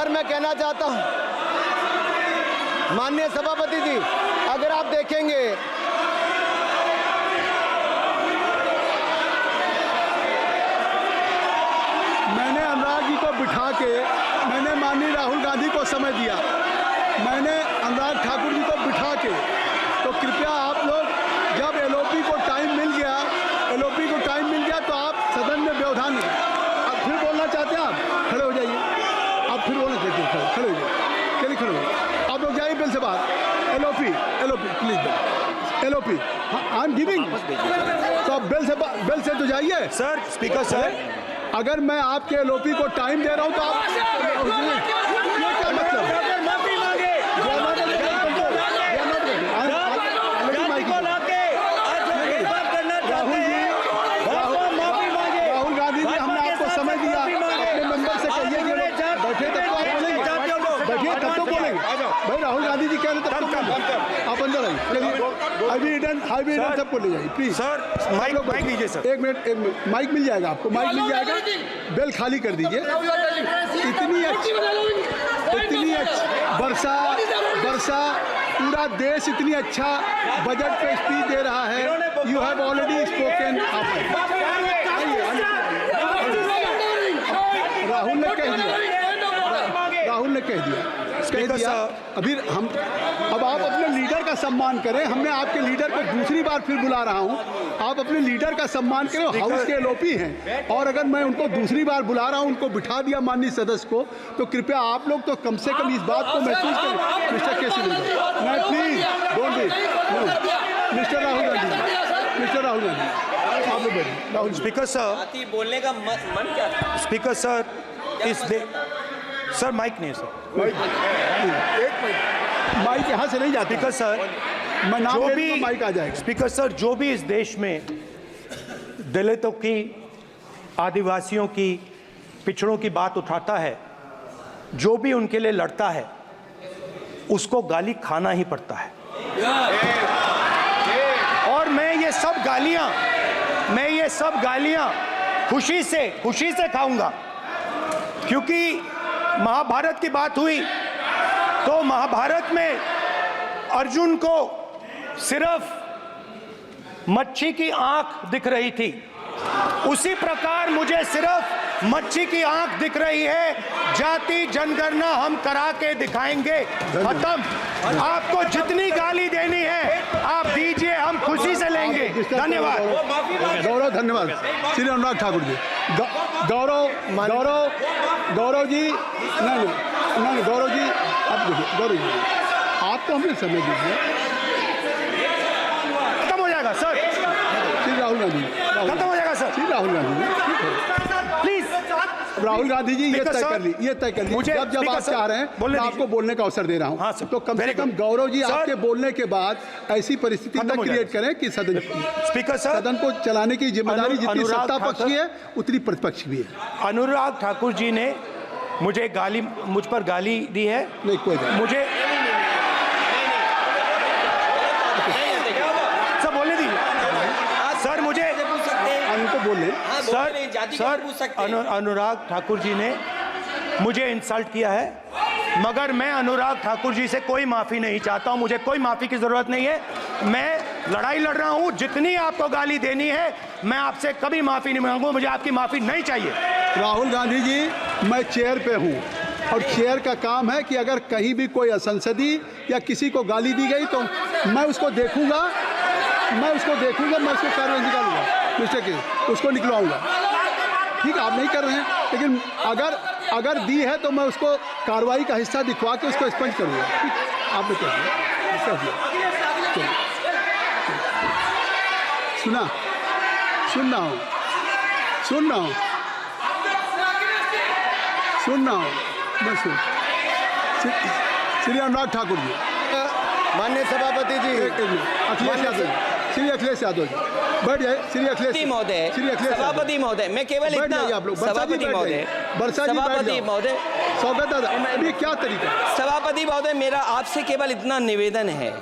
और मैं कहना चाहता हूं, माननीय सभापति जी, अगर आप देखेंगे मैंने अनुराग जी को बिठा के मैंने माननीय राहुल गांधी को समय दिया, मैंने अनुराग ठाकुर जी को बिठा के, तो कृपया आप लोग जब एलओपी को टाइम मिल गया तो आप सदन में व्यवधान नहीं। अब फिर बोलना चाहते हैं आप, खड़े हो जाइए। आप फिर बोलना चाहते हैं, खड़े हो जाइए। चलिए खड़े हो जाइए। आप लोग जाइए बिल से बाहर। LOP please, LOP I am giving. तो आप बिल से तो जाइए। सर, स्पीकर सर, अगर मैं आपके एलओपी को टाइम दे रहा हूं तो आप ये क्या मतलब? राहुल गांधी जी, हमने आपको समय दिया, अपने मेंबर से कहिए कि बैठे तब तो आप बोलेंगे, बैठिए तब तो बोलेंगे। भाई राहुल गांधी जी कह रहे तब तो आप अंदर आइए। हाईवे सबको ले जाइए प्लीज। सर माइक लीजिए सर। एक मिनट माइक मिल जाएगा आपको, माइक मिल जाएगा। बेल खाली कर दीजिए। इतनी अच्छी वर्षा पूरा देश इतनी अच्छा बजट पे स्पीच दे रहा है। You have already spoken. Rahul ने कह दिया अभी हम अब आप अपने लीडर का सम्मान करें। हमने आपके लीडर को दूसरी बार फिर बुला रहा हूं, आप अपने लीडर का सम्मान करें। हाउस के एलओपी हैं और अगर मैं उनको दूसरी बार बुला रहा हूं, उनको बिठा दिया माननीय सदस्य को, तो कृपया आप लोग तो कम से कम इस बात को महसूस करें। मिस्टर केसी नहीं, please don't be mister Rahul Gandhi, आप लोग राहुल। स्पीकर सर, बोलने का मन क्या था? स्पीकर सर, सर माइक नहीं सर, माइक यहाँ से नहीं जाता। स्पीकर सर, मैं नाम ले लूंगा, माइक आ जाएगा। स्पीकर सर, जो भी इस देश में दलितों की, आदिवासियों की, पिछड़ों की बात उठाता है, जो भी उनके लिए लड़ता है, उसको गाली खाना ही पड़ता है। और मैं ये सब गालियां खुशी से खाऊंगा, क्योंकि महाभारत की बात हुई तो महाभारत में अर्जुन को सिर्फ मच्छी की आंख दिख रही थी, उसी प्रकार मुझे सिर्फ मच्छी की आंख दिख रही है। जाति जनगणना हम करा के दिखाएंगे। खत्म। आपको जितनी गाली देनी है आप दीजिए, हम खुशी से लेंगे। धन्यवाद। गौरव, धन्यवाद। श्री अनुराग ठाकुर जी। गौरव जी, नहीं गौरव जी, आप देखिए, गौरव जी आप तो हमें समय दीजिए। खत्म हो जाएगा सर। श्री राहुल गांधी, खत्म हो जाएगा सर। श्री राहुल गांधी जी, प्लीज राहुल गांधी जी, ये तय कर ली। मुझे जब आप चाह रहे हैं मैं आपको बोलने का अवसर दे रहा हूं। हाँ सर, तो कम से कम गौरव जी आपके बोलने के बाद ऐसी परिस्थिति न क्रिएट करें कि सदन को चलाने की जिम्मेदारी जितनी सत्ता पक्ष की है उतनी प्रतिपक्ष भी है। अनुराग ठाकुर जी ने मुझ पर गाली दी है। नहीं, कोई नहीं। मुझे सब बोलने दीजिए सर। मुझे उनको बोले सर, अनुराग ठाकुर जी ने मुझे इंसल्ट किया है, मगर मैं अनुराग ठाकुर जी से कोई माफ़ी नहीं चाहता हूं। मुझे कोई माफ़ी की ज़रूरत नहीं है। मैं लड़ाई लड़ रहा हूं। जितनी आपको गाली देनी है मैं आपसे कभी माफ़ी नहीं मांगूंगा। मुझे आपकी माफ़ी नहीं चाहिए। राहुल गांधी जी, मैं चेयर पे हूँ और चेयर का काम है कि अगर कहीं भी कोई असंसदीय या किसी को गाली दी गई तो मैं उसको देखूंगा, मैं उसको कार्रवाई निकालूंगा, मिस्टर के उसको निकलवाऊंगा। ठीक है, आप नहीं कर रहे हैं, लेकिन अगर दी है तो मैं उसको कार्रवाई का हिस्सा दिखवा के उसको स्पंज करूंगा। आपने कह दिया। सुन रहा हूँ मैं श्री अनुराग ठाकुर जी, माननीय सभापति जी, श्री अखिलेश यादव जी बैठ जाए। श्री अखिलेश महोदय, सभापति महोदय, मैं केवल इतना, सभापति महोदय, स्वागत दादा, अभी क्या तरीका? सभापति महोदय, मेरा आपसे केवल इतना निवेदन है।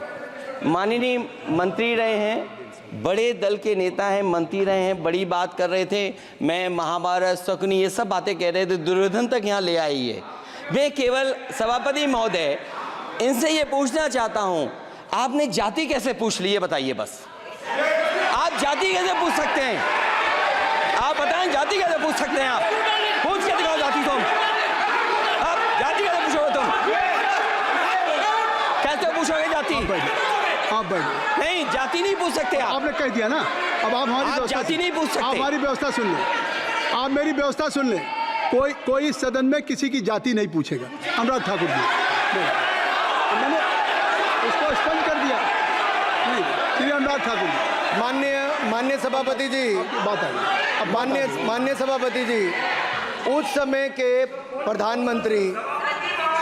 माननीय मंत्री रहे हैं, बड़े दल के नेता हैं, मंत्री रहे हैं, बड़ी बात कर रहे थे। मैं महाभारत, शकुनी, ये सब बातें कह रहे थे, दुर्योधन तक यहाँ ले आई है। मैं केवल सभापति महोदय इनसे ये पूछना चाहता हूं, आपने जाति कैसे पूछ ली है बताइए बस। आप जाति कैसे पूछ सकते हैं? आप बताएं जाति कैसे पूछ सकते हैं? आप पूछ के दिखाओ जाति तुम। आप जाति कैसे पूछोगे तुम? कैसे पूछोगे जाति? आप बैठिए। नहीं, जाति नहीं पूछ सकते आप। आपने कह दिया ना, अब आप हमारी आप व्यवस्था जाति नहीं पूछ सकते। आप हमारी व्यवस्था सुन लें, आप मेरी व्यवस्था सुन लें। कोई सदन में किसी की जाति नहीं पूछेगा। अनुराग ठाकुर जी, मैंने उसको स्पष्ट कर दिया। नहीं, श्री अनुराग ठाकुर जी, माननीय सभापति जी, बात आ गई। अब माननीय सभापति जी, उस समय के प्रधानमंत्री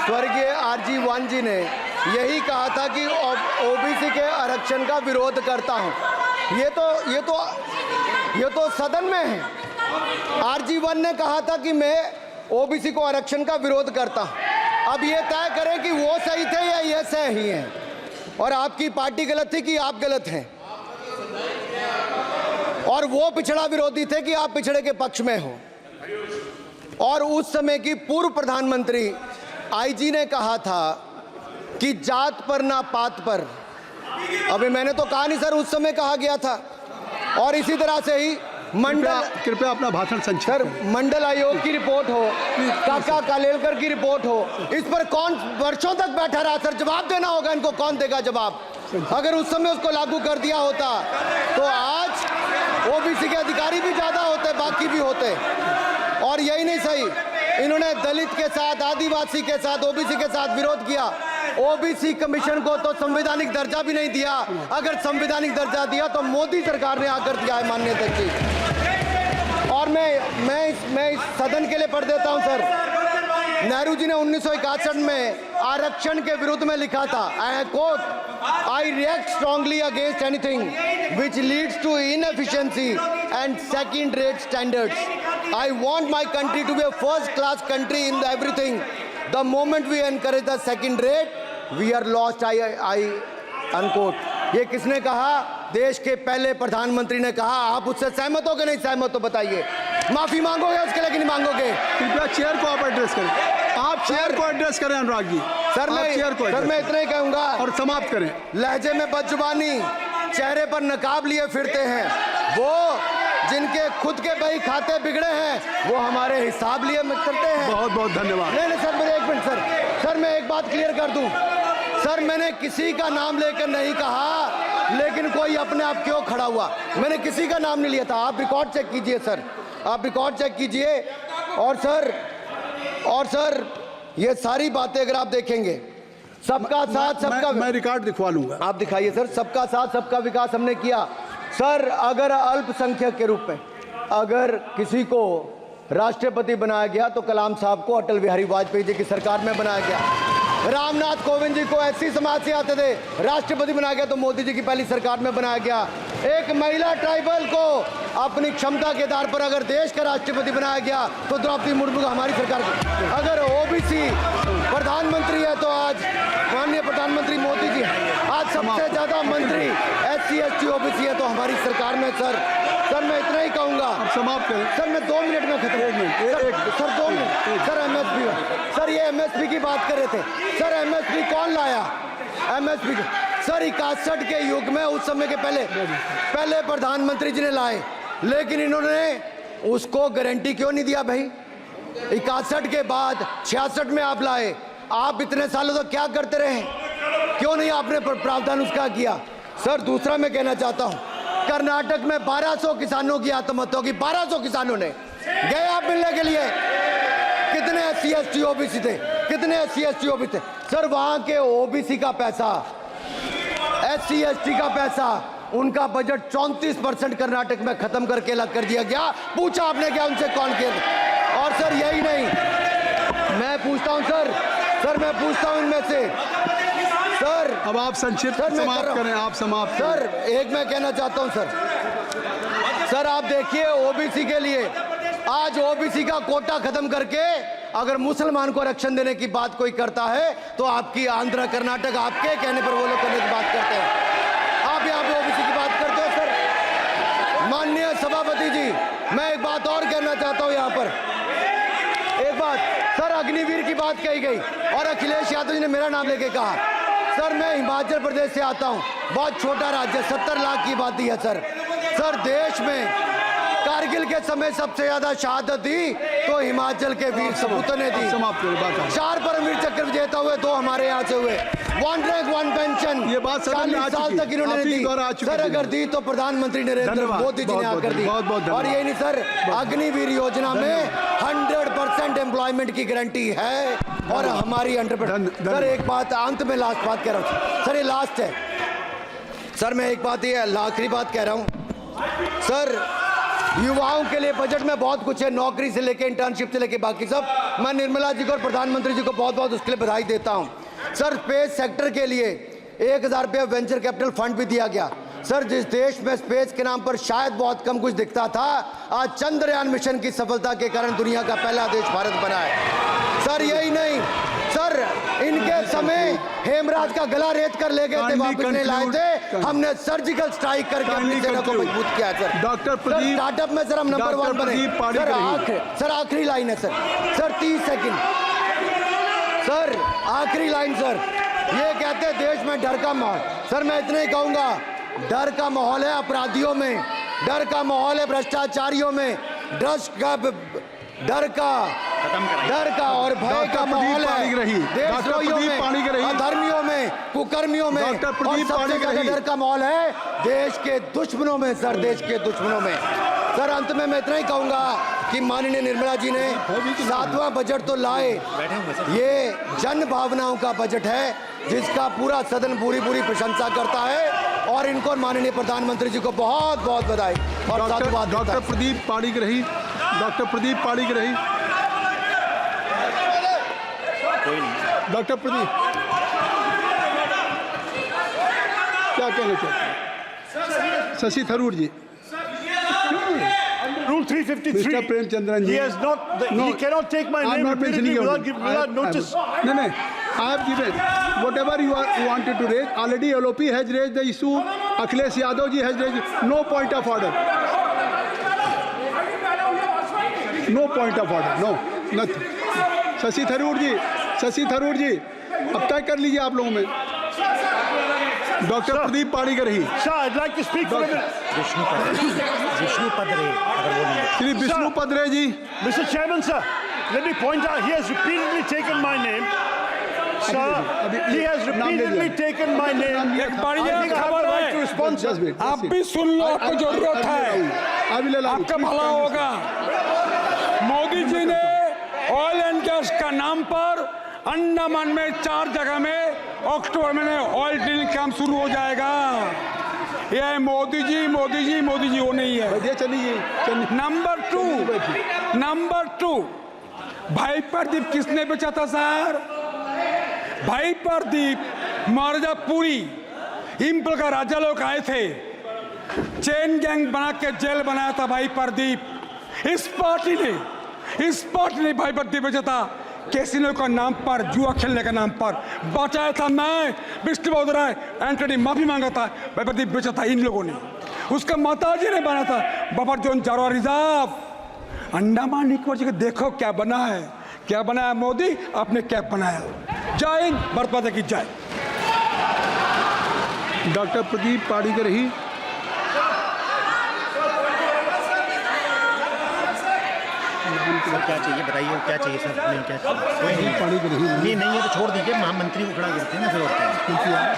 स्वर्गीय आरजी वान जी ने यही कहा था कि ओबीसी के आरक्षण का विरोध करता हूं। ये तो सदन में है। आरजी वन ने कहा था कि मैं ओबीसी को आरक्षण का विरोध करता हूं। अब ये तय करें कि वो सही थे या ये सही हैं, और आपकी पार्टी गलत थी कि आप गलत हैं, और वो पिछड़ा विरोधी थे कि आप पिछड़े के पक्ष में हो। और उस समय की पूर्व प्रधानमंत्री आईजी ने कहा था कि जात पर ना पात पर। अभी मैंने तो कहा नहीं सर, उस समय कहा गया था। और इसी तरह से ही कृपया अपना भाषण संक्षिप्त सर, करें। मंडल आयोग की रिपोर्ट हो, काका कालेलकर की रिपोर्ट हो, इस पर कौन वर्षों तक बैठा रहा? सर जवाब देना होगा इनको, कौन देगा जवाब? अगर उस समय उसको लागू कर दिया होता तो आज ओबीसी के अधिकारी भी ज्यादा होते, बाकी भी होते। और यही नहीं सही, इन्होंने दलित के साथ, आदिवासी के साथ, ओबीसी के साथ विरोध किया। ओबीसी कमीशन को तो संवैधानिक दर्जा भी नहीं दिया। अगर संवैधानिक दर्जा दिया तो मोदी सरकार ने आकर दिया है, माननीय अध्यक्ष जी। और मैं इस सदन के लिए पढ़ देता हूं सर। नेहरू जी ने 1961 में आरक्षण के विरुद्ध में लिखा था, I quote, I react strongly against anything which leads to inefficiency and second rate standards. I want my country to be a first class country in everything. The moment we encourage the second rate, we are lost. I unquote. ये किसने कहा? देश के पहले प्रधानमंत्री ने कहा। आप उससे सहमत हो कि नहीं सहमत हो बताइए? माफी मांगोगे उसके लिए कि नहीं मांगोगे? कृपया चेयर को आप एड्रेस करें। आप चेयर को एड्रेस करें अनुराग जी। सर मैं इतना ही कहूंगा और समाप्त करें। लहजे में बदजुबानी, चेहरे पर नकाब लिए फिरते हैं, वो जिनके खुद के बही खाते बिगड़े हैं, वो हमारे हिसाब लिए करते हैं। बहुत बहुत धन्यवाद। नहीं सर, मेरे एक मिनट सर, मैं एक बात क्लियर कर दूं सर, मैंने किसी का नाम लेकर नहीं कहा, लेकिन कोई अपने आप क्यों खड़ा हुआ? मैंने किसी का नाम नहीं लिया था। आप रिकॉर्ड चेक कीजिए सर, आप रिकॉर्ड चेक कीजिए। और सर ये सारी बातें अगर आप देखेंगे, सबका साथ सबका, मैं रिकॉर्ड दिखवा लूंगा। आप दिखाइए सर। सबका साथ सबका विकास हमने किया सर। अगर अल्पसंख्यक के रूप में अगर किसी को राष्ट्रपति बनाया गया तो कलाम साहब को अटल बिहारी वाजपेयी जी की सरकार में बनाया गया। रामनाथ कोविंद जी को एससी समाज से आते थे, राष्ट्रपति बनाया गया तो मोदी जी की पहली सरकार में बनाया गया। एक महिला ट्राइबल को अपनी क्षमता के आधार पर अगर देश का राष्ट्रपति बनाया गया तो द्रौपदी मुर्मू को हमारी सरकार। अगर ओबीसी प्रधानमंत्री है तो आज माननीय प्रधानमंत्री मोदी जी। आज सबसे ज्यादा मंत्री एससी एसटी ओबीसी है तो हमारी सरकार में। सर मैं इतना ही कहूंगा। समाप्त करें सर, मैं 2 मिनट में खत्म। Sir 2 minute. Sir MSP, sir ये एमएसपी की बात कर रहे थे। सर एमएसपी कौन लाया? एमएसपी सर 61 के युग में, उस समय के पहले प्रधानमंत्री जी ने लाए, लेकिन इन्होंने उसको गारंटी क्यों नहीं दिया भाई? 61 के बाद 66 में आप लाए। आप इतने सालों तक क्या करते रहे? क्यों नहीं आपने प्रावधान उसका किया? सर दूसरा मैं कहना चाहता हूं, कर्नाटक में 1200 किसानों की आत्महत्या होगी। 1200 किसानों ने गए आप मिलने के लिए। कितने एससी एसटी ओबीसी थे? कितने एससी एसटी ओबीसी थे? सर वहां के ओबीसी का पैसा, एससी एसटी का पैसा, उनका बजट 34% कर्नाटक में खत्म करके अलग कर दिया गया। पूछा आपने क्या उनसे? कौन किया? और सर यही नहीं, मैं पूछता हूं सर मैं पूछता हूं इनमें से सर। अब आप संक्षिप्त समाप्त करें। आप समाप्त सर एक मैं कहना चाहता हूं सर आप देखिए ओबीसी के लिए आज ओबीसी का कोटा खत्म करके अगर मुसलमान को आरक्षण देने की बात कोई करता है तो आपकी आंध्र कर्नाटक आपके कहने पर वो लोग करने की बात करते हैं। आप यहाँ पे ओबीसी की बात करते हो सर। माननीय सभापति जी, मैं एक बात और कहना चाहता हूँ यहाँ पर। एक बात सर अग्निवीर की बात कही गई और अखिलेश यादव जी ने मेरा नाम लेके कहा। सर मैं हिमाचल प्रदेश से आता हूं, बहुत छोटा राज्य, 70 लाख की आबादी है सर। सर देश में कारगिल के समय सबसे ज्यादा शहादत दी तो हिमाचल के वीर सपूतों ने दी। समाप्त करो बात। 4 परमवीर चक्र विजेता हुए, 2 हमारे यहाँ से हुए। 1 रैंक 1 पेंशन ये बात सदन में आ 40 साल चुकी तक इन्होंने है। नहीं आपकी द्वारा आ दी चुकी सर। है। अगर दी तो प्रधानमंत्री नरेंद्र धन्यवाद। मोदी जी ने बहुत आकर दी। बहुत धन्यवाद। और यही नहीं सर, अग्निवीर योजना में 100% एम्प्लॉयमेंट की गारंटी है और हमारी 100%। सर एक बात अंत में लास्ट बात कह रहा हूँ सर, ये लास्ट है सर। मैं एक बात ये आखिरी बात कह रहा हूँ सर, युवाओं के लिए बजट में बहुत कुछ है, नौकरी से लेके इंटर्नशिप से लेके बाकी सब। मैं निर्मला जी को और प्रधानमंत्री जी को बहुत बहुत उसके लिए बधाई देता हूं सर। स्पेस सेक्टर के लिए 1000 रुपये वेंचर कैपिटल फंड भी दिया गया सर। जिस देश में स्पेस के नाम पर शायद बहुत कम कुछ दिखता था, आज चंद्रयान मिशन की सफलता के कारण दुनिया का पहला देश भारत बना है सर। यही नहीं सर, इनके समय हेमराज का गला रेत कर ले गए थे, वापस नहीं लाए थे, हमने सर्जिकल स्ट्राइक करके अपनी सेना को मजबूत किया सर। डॉक्टर प्रदीप, स्टार्टअप में सर हम नंबर 1 बने सर। आखिरी लाइन है सर 30 सेकंड सर, आखिरी लाइन सर। ये कहते हैं देश में डर का माहौल, सर मैं इतना ही कहूंगा, डर का माहौल है अपराधियों में, डर का माहौल है भ्रष्टाचारियों में, डर का और भय का माहौल है देशद्रोहियों में, अधर्मियों में, कुकर्मियों में, और सबसे ज्यादा डर का माहौल है देश के दुश्मनों में सर, देश के दुश्मनों में सर। अंत में मैं इतना ही कहूंगा कि माननीय निर्मला जी ने 7वां बजट तो लाए, ये जन भावनाओं का बजट है जिसका पूरा सदन पूरी प्रशंसा करता है और इनको माननीय प्रधानमंत्री जी को बहुत बहुत बधाई और साधुवाद। Doctor Pradeep Panigrahi, doctor Pradeep Panigrahi, doctor Pradeep क्या कहना चाहते हैं? शशि थरूर जी। Rule 353. Mr. Premchandran ji. He has not. He cannot take my name repeatedly without notice. No. I have given whatever you wanted to raise. Already LOP has raised the issue. Akhilesh Yadav ji has raised. No point of order. No point of order. No. Nothing. Shashi Tharoor जी, अब तय कर लीजिए आप लोगों में। Doctor Pradeep Panigrahi. Sir, I'd like to speak for a minute. Shri Vishnu Padre ji. Mr. Chairman, sir, let me point out, he has repeatedly taken my name. Sir, he has repeatedly taken my name. एक बढ़िया I think I have खबर the right to है, respond, sir. आप भी सुन लो, आपको जरूरत है, आपका भला होगा। मोदी जी ने ऑयल एंड गैस का नाम पर अंडमान में 4 जगह में अक्टूबर में ऑयल ड्रिलिंग काम शुरू हो जाएगा। ये मोदी जी वो नहीं है। नंबर 2 भाई प्रदीप किसने बेचा था सर? भाई प्रदीप मिर्जापुरी इंपल का राजा लोग आए थे, चेन गैंग बना के जेल बनाया था भाई प्रदीप। इस पार्टी ने भाई प्रदीप बेचा था कैसीनो का नाम पर, जुआ खेलने का नाम पर बचाया था। मैं विष्णु राय एंटनी माफी मांगा था, भाई प्रदीप बेचा था इन लोगों ने। उसका माताजी ने बना था buffer zone Jarawa reserve. Andaman Nicobar ji देखो क्या बना है, क्या बनाया मोदी, आपने क्या बनाया। जय हिंद, भारत माता की जय। डॉक्टर प्रदीप पाणिग्राही। क्या चाहिए बताइए, क्या चाहिए सर? नहीं क्या चाहिए? नहीं है तो छोड़ दीजिए, महामंत्री को खड़ा करते हैं ना, फिर और क्या,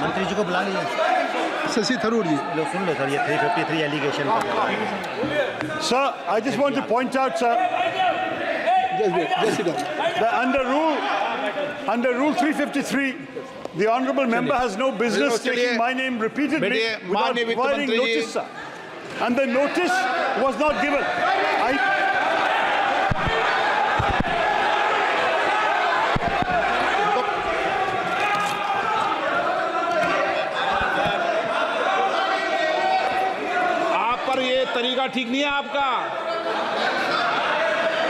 मंत्री जी को बुला लीजिए। शशि थरूर जी। लो सुन लो सर, ये 353 allegation. Sir, I just want to point out, sir, that under rule 353, the honourable member has no business taking my name repeatedly without providing notice, sir. And the notice was not given. तरीका ठीक नहीं है आपका,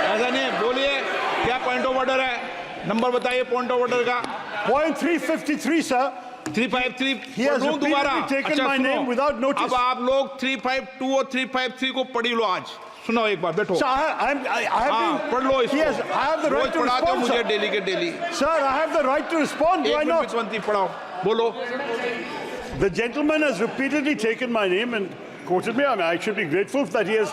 ऐसा नहीं। बोलिए क्या point of order है, नंबर बताइए पॉइंट ऑफ ऑर्डर का। Point 353, sir. 353 He has repeatedly taken my name without notice. अब आप लोग 352 और 353 को पढ़ी लो आज। सुनो एक बार बैठो। Sir, I have हाँ, been, पढ़ लो इसको। yes, I have the rose right to पढ़ाते हो respond, मुझे sir. डेली के daily. Sir, I have the right to respond, why एक not? मिनट वित्त मंत्री पढ़ाओ, बोलो। The gentleman has repeatedly taken my name and quoted me. I mean, I should be grateful that he has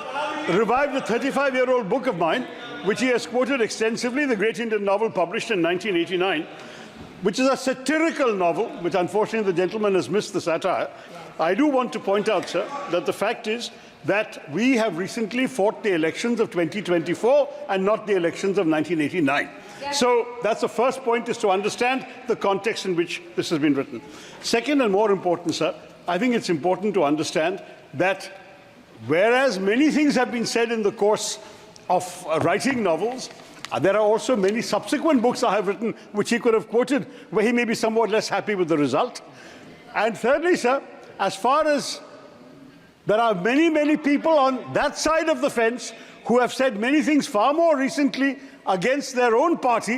revived a 35-year-old book of mine, which he has quoted extensively, the great Indian novel published in 1989, which is a satirical novel, which unfortunately the gentleman has missed the satire. I do want to point out, sir, that the fact is that we have recently fought the elections of 2024 and not the elections of 1989. So that's the first point, is to understand the context in which this has been written. Second, and more important, sir, I think it's important to understand that whereas many things have been said in the course of writing novels, there are also many subsequent books I have written which he could have quoted where he may be somewhat less happy with the result. And thirdly, sir, as far as there are many, many people on that side of the fence who have said many things far more recently against their own party,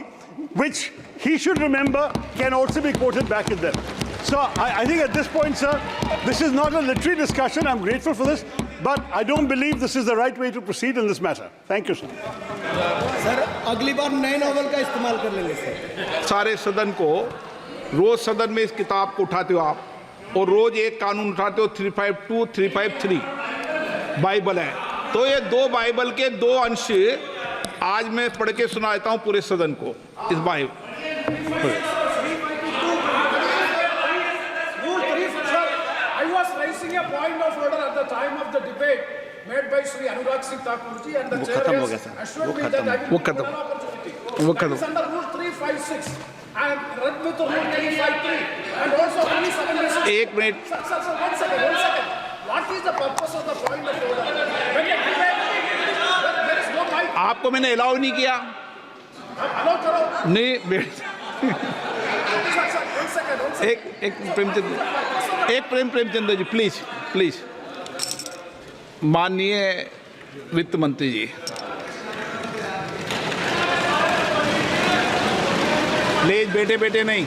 which he should remember can also be quoted back at them. So I think at this point, sir, this is not a literary discussion. I'm grateful for this, but I don't believe this is the right way to proceed in this matter. Thank you, sir. Sir अगली बार नए novel का इस्तेमाल कर लेंगे sir. सारे सदन को रोज सदन में इस किताब को उठाते हो आप, और रोज एक कानून उठाते हो 352, 353 बाइबल है। तो ये दो बाइबल के दो अंश आज मैं पढ़ के सुनाता हूँ पूरे सदन को इस Bible. I was raising a point of order at the time of the debate made by Sri Anurag Singh Thakur ji, and the chair has assured me that I will give an opportunity. That is under Rule 356 and read with Rule 353 and also Rule 7. एक minute. Sir, one second. What is the purpose of the point of order? When a debate, there is no mic. आपको मैंने allow नहीं किया। Allow करो। नहीं बैठ। Sir, one second. एक Premchandra ji please माननीय वित्त मंत्री जी, प्लीज बेटे नहीं।